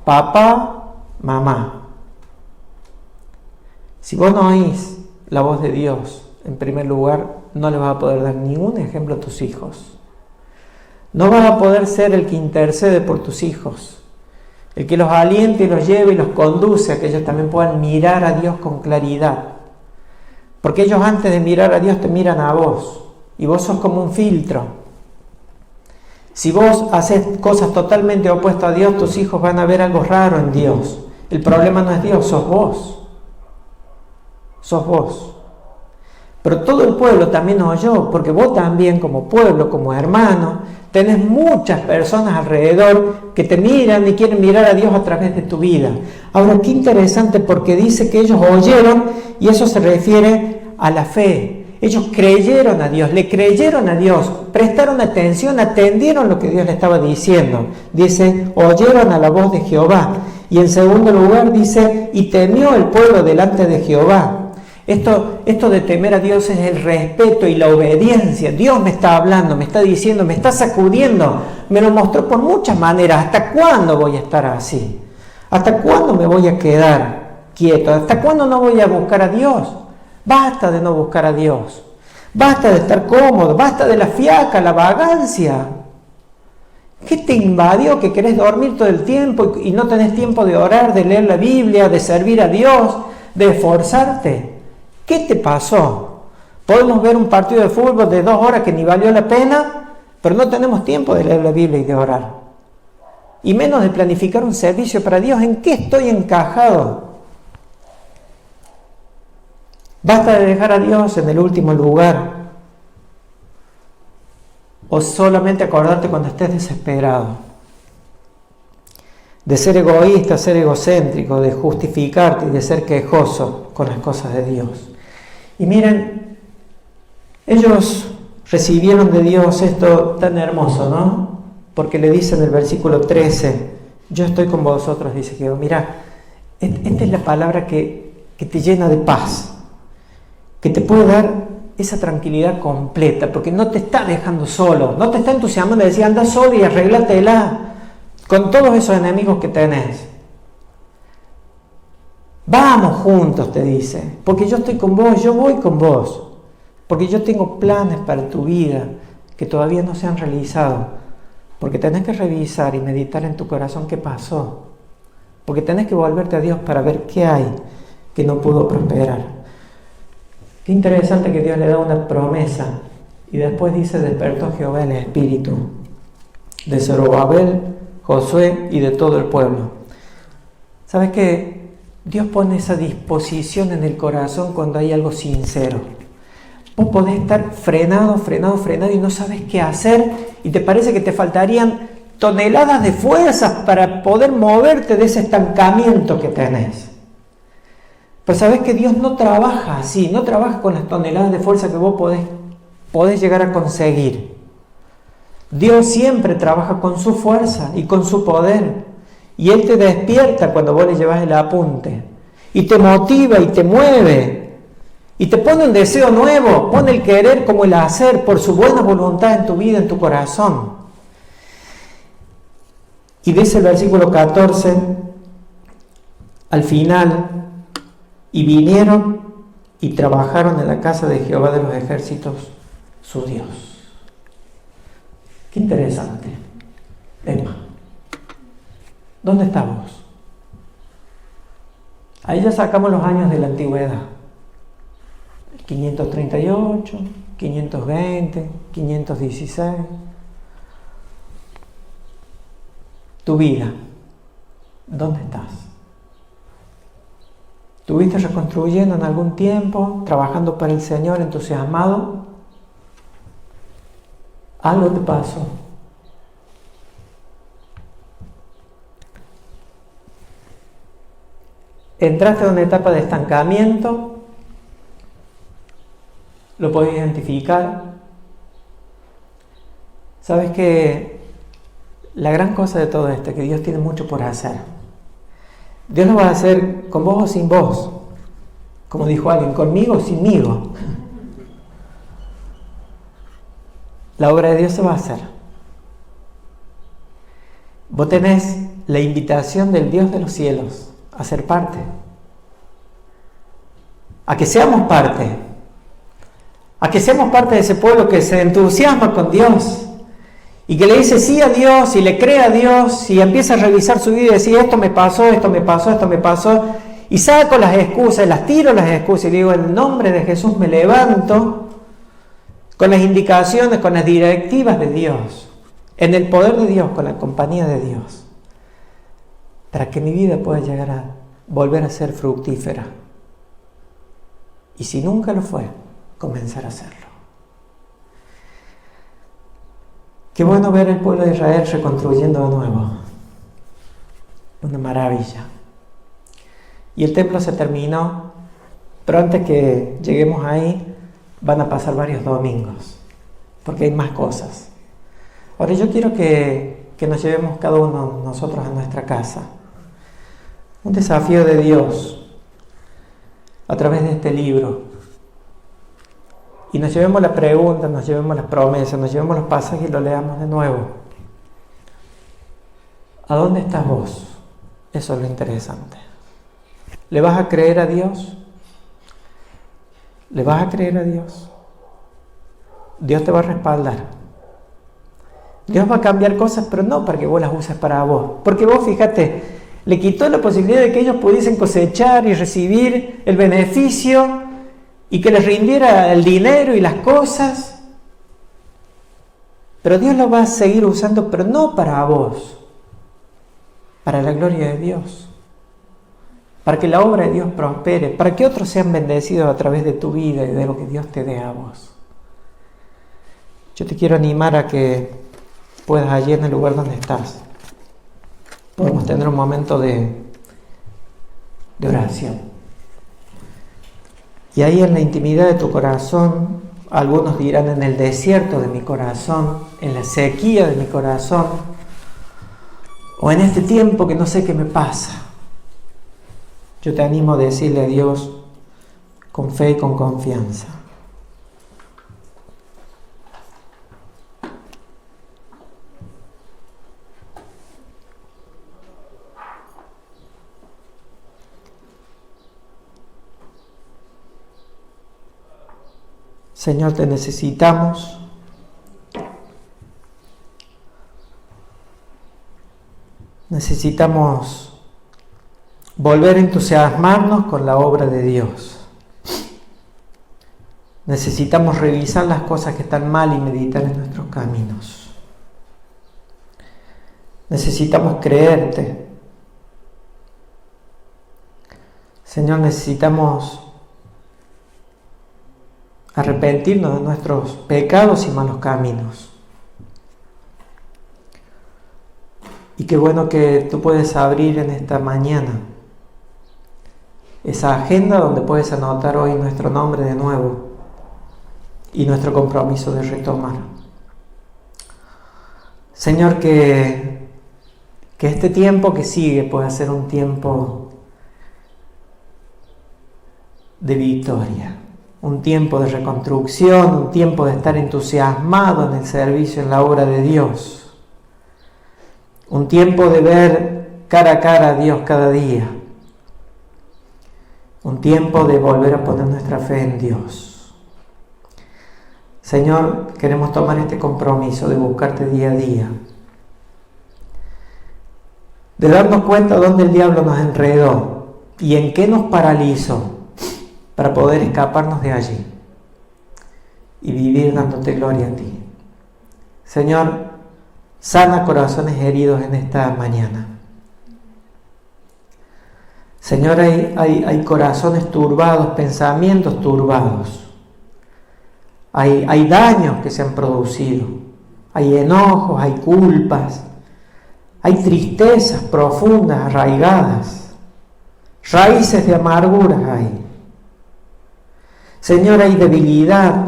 Papá, mamá. Si vos no oís la voz de Dios, en primer lugar, no le vas a poder dar ningún ejemplo a tus hijos. No vas a poder ser el que intercede por tus hijos, el que los aliente y los lleve y los conduce a que ellos también puedan mirar a Dios con claridad. Porque ellos antes de mirar a Dios te miran a vos, y vos sos como un filtro. Si vos haces cosas totalmente opuestas a Dios, tus hijos van a ver algo raro en Dios. El problema no es Dios, sos vos. Sos vos. Pero todo el pueblo también oyó, porque vos también como pueblo, como hermano, tenés muchas personas alrededor que te miran y quieren mirar a Dios a través de tu vida. Ahora, qué interesante, porque dice que ellos oyeron, y eso se refiere a la fe. Ellos creyeron a Dios, le creyeron a Dios, prestaron atención, atendieron lo que Dios le estaba diciendo. Dice, oyeron a la voz de Jehová. Y en segundo lugar dice, y temió el pueblo delante de Jehová. Esto de temer a Dios es el respeto y la obediencia. Dios me está hablando, me está diciendo, me está sacudiendo. Me lo mostró por muchas maneras. ¿Hasta cuándo voy a estar así? ¿Hasta cuándo me voy a quedar quieto? ¿Hasta cuándo no voy a buscar a Dios? Basta de no buscar a Dios. Basta de estar cómodo. Basta de la fiaca, la vagancia. ¿Qué te invadió que querés dormir todo el tiempo y no tenés tiempo de orar, de leer la Biblia, de servir a Dios, de esforzarte? ¿Qué te pasó? Podemos ver un partido de fútbol de 2 horas que ni valió la pena, pero no tenemos tiempo de leer la Biblia y de orar. Y menos de planificar un servicio para Dios. ¿En qué estoy encajado? ¿Basta de dejar a Dios en el último lugar? ¿O solamente acordarte cuando estés desesperado? De ser egoísta, ser egocéntrico, de justificarte y de ser quejoso con las cosas de Dios. Y miren, ellos recibieron de Dios esto tan hermoso, ¿no? Porque le dice en el versículo 13, yo estoy con vosotros, dice Jehová. Mira, esta es la palabra que te llena de paz, que te puede dar esa tranquilidad completa, porque no te está dejando solo, no te está entusiasmando de decir, anda solo y arréglatela con todos esos enemigos que tenés. Vamos juntos, te dice, porque yo estoy con vos, yo voy con vos, porque yo tengo planes para tu vida que todavía no se han realizado, porque tenés que revisar y meditar en tu corazón qué pasó, porque tenés que volverte a Dios para ver qué hay que no pudo prosperar. Qué interesante que Dios le da una promesa y después dice, despertó Jehová el espíritu de Zorobabel, Josué y de todo el pueblo. ¿Sabes qué? Dios pone esa disposición en el corazón cuando hay algo sincero. Vos podés estar frenado y no sabes qué hacer y te parece que te faltarían toneladas de fuerzas para poder moverte de ese estancamiento que tenés. Pero sabés que Dios no trabaja así, no trabaja con las toneladas de fuerza que vos podés llegar a conseguir. Dios siempre trabaja con su fuerza y con su poder. Y Él te despierta cuando vos le llevas el apunte. Y te motiva y te mueve. Y te pone un deseo nuevo. Pone el querer como el hacer por su buena voluntad en tu vida, en tu corazón. Y dice el versículo 14, al final, y vinieron y trabajaron en la casa de Jehová de los ejércitos, su Dios. Qué interesante. Emma, ¿dónde estamos? Ahí ya sacamos los años de la antigüedad. 538, 520, 516. Tu vida, ¿dónde estás? ¿Estuviste reconstruyendo en algún tiempo, trabajando para el Señor, entusiasmado? Algo te pasó. entraste en una etapa de estancamiento, lo podés identificar. Sabes que la gran cosa de todo esto es que Dios tiene mucho por hacer. Dios lo va a hacer con vos o sin vos. Como dijo alguien, conmigo o sinmigo. La obra de Dios se va a hacer. Vos tenés la invitación del Dios de los cielos a ser parte. A que seamos parte. A que seamos parte de ese pueblo que se entusiasma con Dios. Y que le dice sí a Dios y le cree a Dios y empieza a revisar su vida y decir esto me pasó, esto me pasó, esto me pasó. Y saco las excusas, las tiro las excusas y digo en el nombre de Jesús me levanto con las indicaciones, con las directivas de Dios, en el poder de Dios, con la compañía de Dios, para que mi vida pueda llegar a volver a ser fructífera. Y si nunca lo fue, comenzar a hacerlo. Qué bueno ver el pueblo de Israel reconstruyendo de nuevo. Una maravilla. Y el templo se terminó, pero antes que lleguemos ahí, van a pasar varios domingos, porque hay más cosas. Ahora yo quiero que nos llevemos cada uno de nosotros a nuestra casa. Un desafío de Dios a través de este libro. Y nos llevemos la pregunta, nos llevemos las promesas, nos llevemos los pasajes y lo leamos de nuevo. ¿A dónde estás vos? Eso es lo interesante. ¿Le vas a creer a Dios? ¿Le vas a creer a Dios? Dios te va a respaldar. Dios va a cambiar cosas, pero no para que vos las uses para vos. Porque vos, fíjate, le quitó la posibilidad de que ellos pudiesen cosechar y recibir el beneficio y que les rindiera el dinero y las cosas. Pero Dios lo va a seguir usando, pero no para vos, para la gloria de Dios, para que la obra de Dios prospere, para que otros sean bendecidos a través de tu vida y de lo que Dios te dé a vos. Yo te quiero animar a que puedas allí en el lugar donde estás, podemos tener un momento de oración. Y ahí en la intimidad de tu corazón, algunos dirán en el desierto de mi corazón, en la sequía de mi corazón, o en este tiempo que no sé qué me pasa. Yo te animo a decirle a Dios con fe y con confianza: Señor, te necesitamos. Necesitamos volver a entusiasmarnos con la obra de Dios. Necesitamos revisar las cosas que están mal y meditar en nuestros caminos. Necesitamos creerte. Señor, necesitamos arrepentirnos de nuestros pecados y malos caminos. Y qué bueno que tú puedes abrir en esta mañana esa agenda donde puedes anotar hoy nuestro nombre de nuevo y nuestro compromiso de retomar. Señor, que este tiempo que sigue pueda ser un tiempo de victoria. Un tiempo de reconstrucción, un tiempo de estar entusiasmado en el servicio, en la obra de Dios. Un tiempo de ver cara a cara a Dios cada día. Un tiempo de volver a poner nuestra fe en Dios. Señor, queremos tomar este compromiso de buscarte día a día. De darnos cuenta dónde el diablo nos enredó y en qué nos paralizó, para poder escaparnos de allí y vivir dándote gloria a ti. Señor, sana corazones heridos en esta mañana. Señor, hay corazones turbados, pensamientos turbados. Hay daños que se han producido. Hay enojos, hay culpas. Hay tristezas profundas, arraigadas. raíces de amarguras hay. Señor, hay debilidad,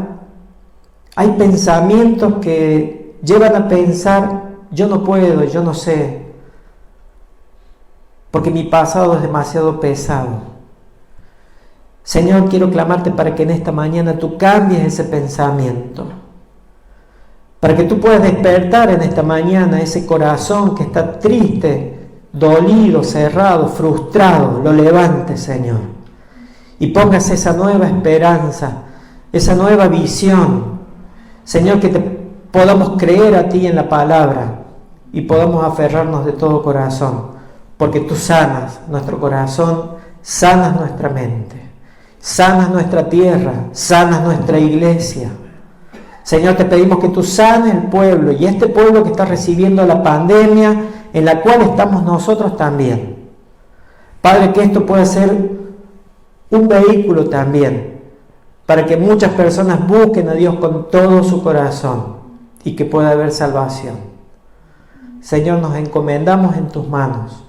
hay pensamientos que llevan a pensar, yo no puedo, yo no sé, porque mi pasado es demasiado pesado. Señor, quiero clamarte para que en esta mañana tú cambies ese pensamiento, para que tú puedas despertar en esta mañana ese corazón que está triste, dolido, cerrado, frustrado, lo levantes, Señor, y pongas esa nueva esperanza, esa nueva visión, Señor, que te podamos creer a ti en la palabra y podamos aferrarnos de todo corazón, porque tú sanas nuestro corazón, sanas nuestra mente, sanas nuestra tierra, sanas nuestra iglesia. Señor, te pedimos que tú sanes el pueblo y este pueblo que está recibiendo la pandemia en la cual estamos nosotros también. Padre, que esto pueda ser un vehículo también para que muchas personas busquen a Dios con todo su corazón y que pueda haber salvación. Señor, nos encomendamos en tus manos.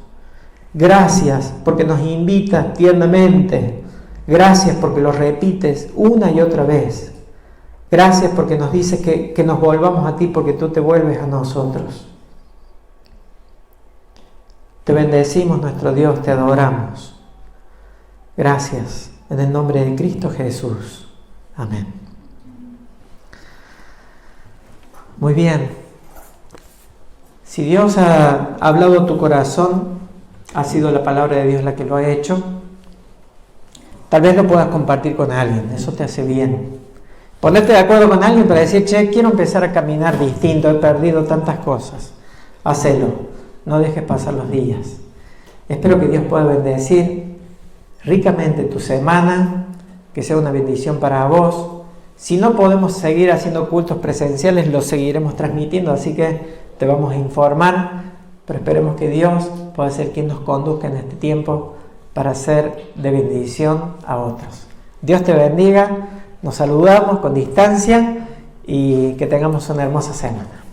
Gracias porque nos invitas tiernamente. Gracias porque lo repites una y otra vez. Gracias porque nos dices que nos volvamos a ti porque tú te vuelves a nosotros. Te bendecimos, nuestro Dios, te adoramos. Gracias, en el nombre de Cristo Jesús. Amén. Muy bien. Si Dios ha hablado a tu corazón, ha sido la palabra de Dios la que lo ha hecho, tal vez lo puedas compartir con alguien, eso te hace bien. Ponerte de acuerdo con alguien para decir, che, quiero empezar a caminar distinto, he perdido tantas cosas. Hacelo, no dejes pasar los días. Espero que Dios pueda bendecir ricamente tu semana, que sea una bendición para vos. Si no podemos seguir haciendo cultos presenciales, los seguiremos transmitiendo, así que te vamos a informar, pero esperemos que Dios pueda ser quien nos conduzca en este tiempo para ser de bendición a otros. Dios te bendiga, nos saludamos con distancia y que tengamos una hermosa semana.